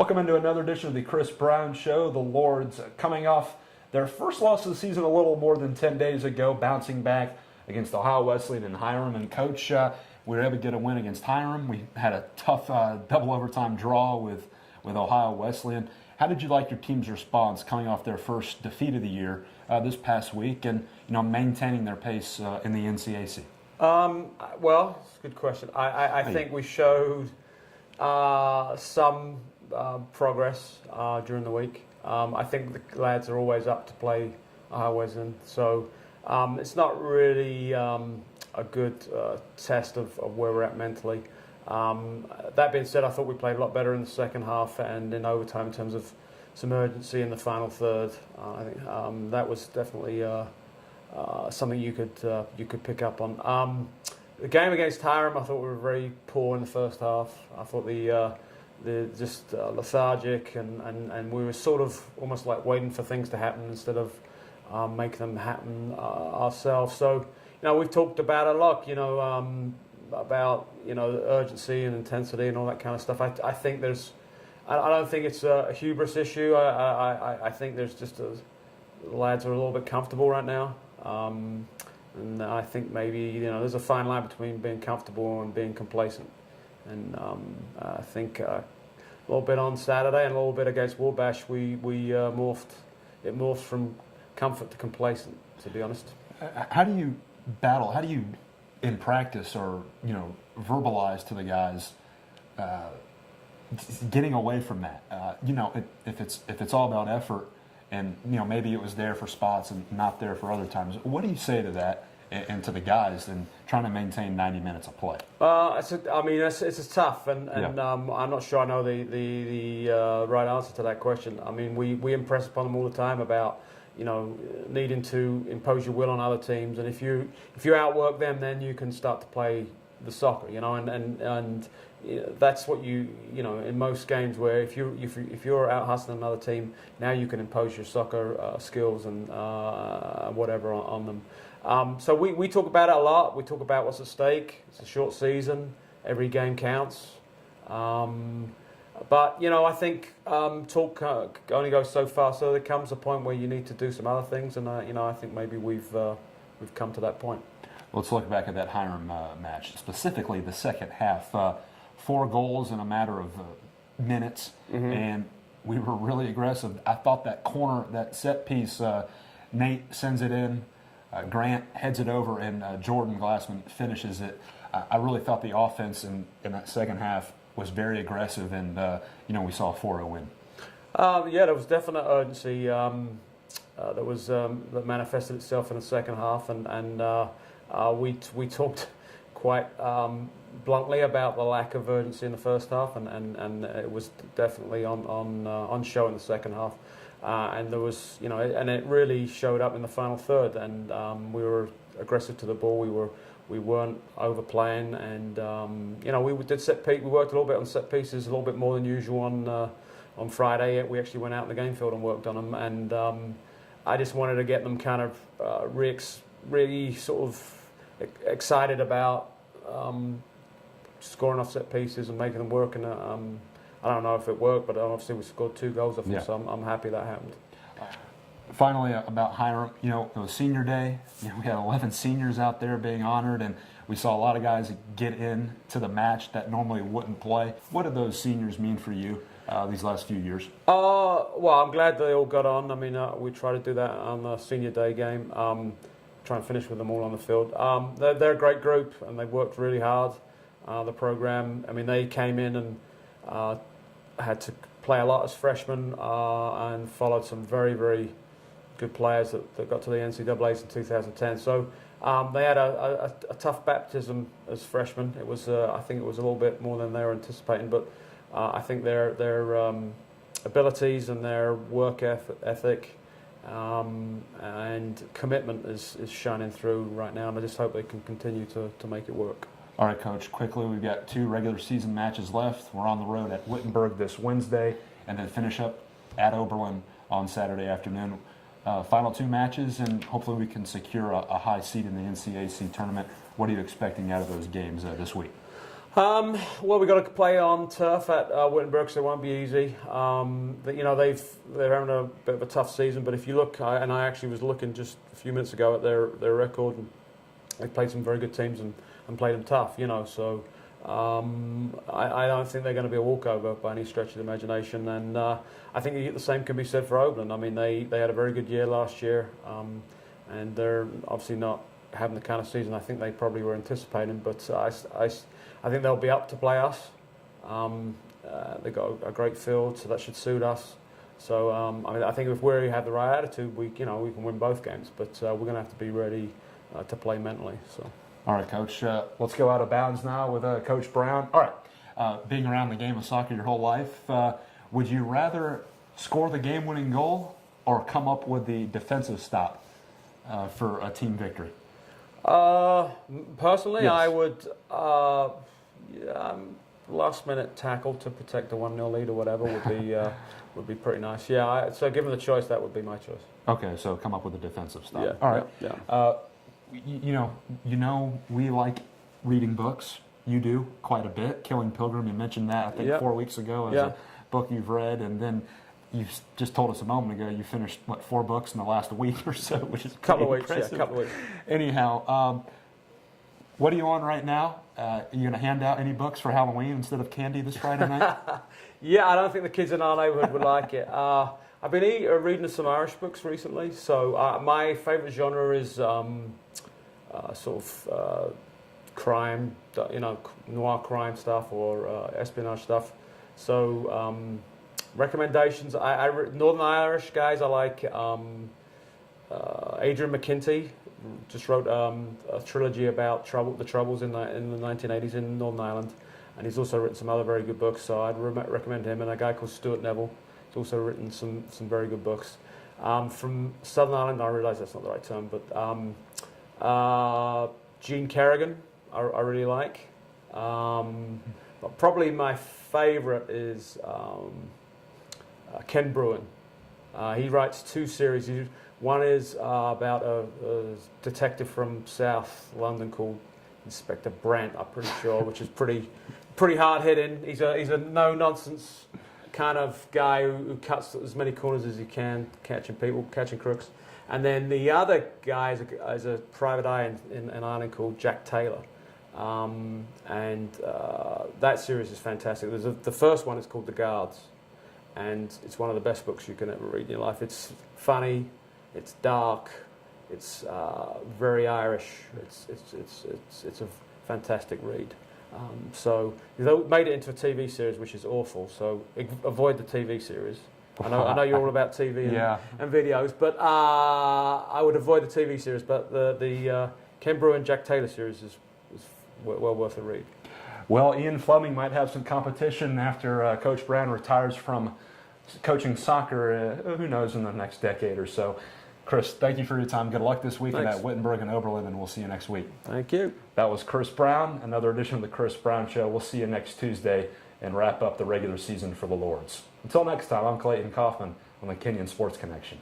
Welcome into another edition of the Chris Brown Show. The Lords coming off their first loss of the season a little more than 10 days ago, bouncing back against Ohio Wesleyan and Hiram. And Coach, we were able to get a win against Hiram. We had a tough double overtime draw with Ohio Wesleyan. How did you like your team's response coming off their first defeat of the year this past week, and maintaining their pace in the NCAC? Well, it's a good question. I think we showed some progress during the week. I think the lads are always up to play Ohio Wesleyan, so it's not really a good test of where we're at mentally. That being said, I thought we played a lot better in the second half and in overtime in terms of some urgency in the final third. I think that was definitely something you could pick up on. The game against Hiram, I thought we were very poor in the first half. I thought the just lethargic and we were sort of almost like waiting for things to happen instead of making them happen ourselves. So we've talked about it a lot. About urgency and intensity and all that kind of stuff. I think I don't think it's a hubris issue. I think there's just the lads are a little bit comfortable right now. And I think maybe there's a fine line between being comfortable and being complacent. And I think a little bit on Saturday and a little bit against Wabash, we morphed from comfort to complacent, to be honest. How do you battle? How do you in practice or verbalize to the guys getting away from that? If it's all about effort, and maybe it was there for spots and not there for other times. What do you say to that and to the guys and trying to maintain 90 minutes of play? It's tough, and I'm not sure I know the right answer to that question. I mean, we impress upon them all the time about needing to impose your will on other teams, and if you outwork them, then you can start to play the soccer. And that's what in most games where if you're out hustling another team, now you can impose your soccer skills and whatever on them. So we talk about it a lot. We talk about what's at stake. It's a short season. Every game counts. But I think talk only goes so far. So there comes a point where you need to do some other things, and I think maybe we've come to that point. Let's look back at that Hiram match, specifically the second half. 4 goals in a matter of minutes, and we were really aggressive. I thought that corner, that set piece, Nate sends it in, Grant heads it over, and Jordan Glassman finishes it. I really thought the offense in that second half was very aggressive, and we saw a 4-0 win. There was definite urgency that manifested itself in the second half, and we talked quite bluntly about the lack of urgency in the first half, and it was definitely on show in the second half, and there was and it really showed up in the final third, and we were aggressive to the ball. We weren't overplaying, and we worked a little bit on set pieces, a little bit more than usual on Friday. We actually went out in the game field and worked on them, and I just wanted to get them kind of really sort of excited about scoring off set pieces and making them work. And I don't know if it worked, but obviously we scored 2 goals off them, so I'm happy that happened. Finally, about Hiram, it was senior day. We had 11 seniors out there being honored, and we saw a lot of guys get into the match that normally wouldn't play. What did those seniors mean for you these last few years? Well, I'm glad they all got on. I mean, we try to do that on the senior day game. Try and finish with them all on the field. They're a great group, and they worked really hard. The program, I mean, they came in and had to play a lot as freshmen and followed some very, very good players that got to the NCAAs in 2010. So they had a tough baptism as freshmen. It was, I think, it was a little bit more than they were anticipating, but I think their abilities and their work ethic and commitment is shining through right now, and I just hope they can continue to make it work. All right, Coach, quickly, we've got 2 regular season matches left. We're on the road at Wittenberg this Wednesday, and then finish up at Oberlin on Saturday afternoon. Final 2 matches, and hopefully we can secure a high seed in the NCAC tournament. What are you expecting out of those games this week? Well, we've got to play on turf at Wittenberg, so it won't be easy. They're having a bit of a tough season, but if you look, and I actually was looking just a few minutes ago at their record, and they've played some very good teams and played them tough. So I don't think they're going to be a walkover by any stretch of the imagination. And I think the same can be said for Oberlin. I mean, they had a very good year last year, and they're obviously not having the kind of season I think they probably were anticipating, but I think they'll be up to play us. They've got a great field, so that should suit us. So I think if we have the right attitude, we can win both games, but we're going to have to be ready to play mentally. So. All right, Coach. Let's go out of bounds now with Coach Brown. All right, being around the game of soccer your whole life, would you rather score the game-winning goal or come up with the defensive stop for a team victory? Personally, yes. I would last-minute tackle to protect the 1-0 lead or whatever would be pretty nice. Yeah, so given the choice, that would be my choice. Okay, so come up with a defensive stop. Yeah. All right. Yeah. We like reading books. You do quite a bit. Killing Pilgrim, you mentioned that I think 4 weeks ago as a book you've read, and then you just told us a moment ago you finished 4 books in the last week or so, which is couple of impressive. weeks. Anyhow, what are you on right now? Are you going to hand out any books for Halloween instead of candy this Friday night? Yeah, I don't think the kids in our neighborhood would like it. I've been reading some Irish books recently, so my favorite genre is crime, noir crime stuff or espionage stuff. So recommendations, Northern Irish guys, I like Adrian McKinty, just wrote a trilogy about the troubles in the 1980s in Northern Ireland, and he's also written some other very good books, so I'd recommend him. And a guy called Stuart Neville, he's also written some very good books. From Southern Ireland, I realise that's not the right term, but Gene Kerrigan, I really like. But probably my favourite is Ken Bruin. He writes 2 series. One is about a detective from South London called Inspector Brant, I'm pretty sure, which is pretty hard hitting. He's a no nonsense kind of guy who cuts as many corners as he can, catching crooks. And then the other guy is a private eye in Ireland called Jack Taylor. And that series is fantastic. The first one is called The Guards, and it's one of the best books you can ever read in your life. It's funny, it's dark, it's very Irish. It's a fantastic read. So they made it into a TV series, which is awful. So avoid the TV series. I know you're all about TV and videos, but I would avoid the TV series. But the Ken Bruin Jack Taylor series is well worth a read. Well, Ian Fleming might have some competition after Coach Brown retires from coaching soccer, who knows, in the next decade or so. Chris, thank you for your time. Good luck this weekend at Wittenberg and Oberlin, and we'll see you next week. Thank you. That was Chris Brown, another edition of the Chris Brown Show. We'll see you next Tuesday and wrap up the regular season for the Lords. Until next time, I'm Clayton Kaufman on the Kenyon Sports Connection.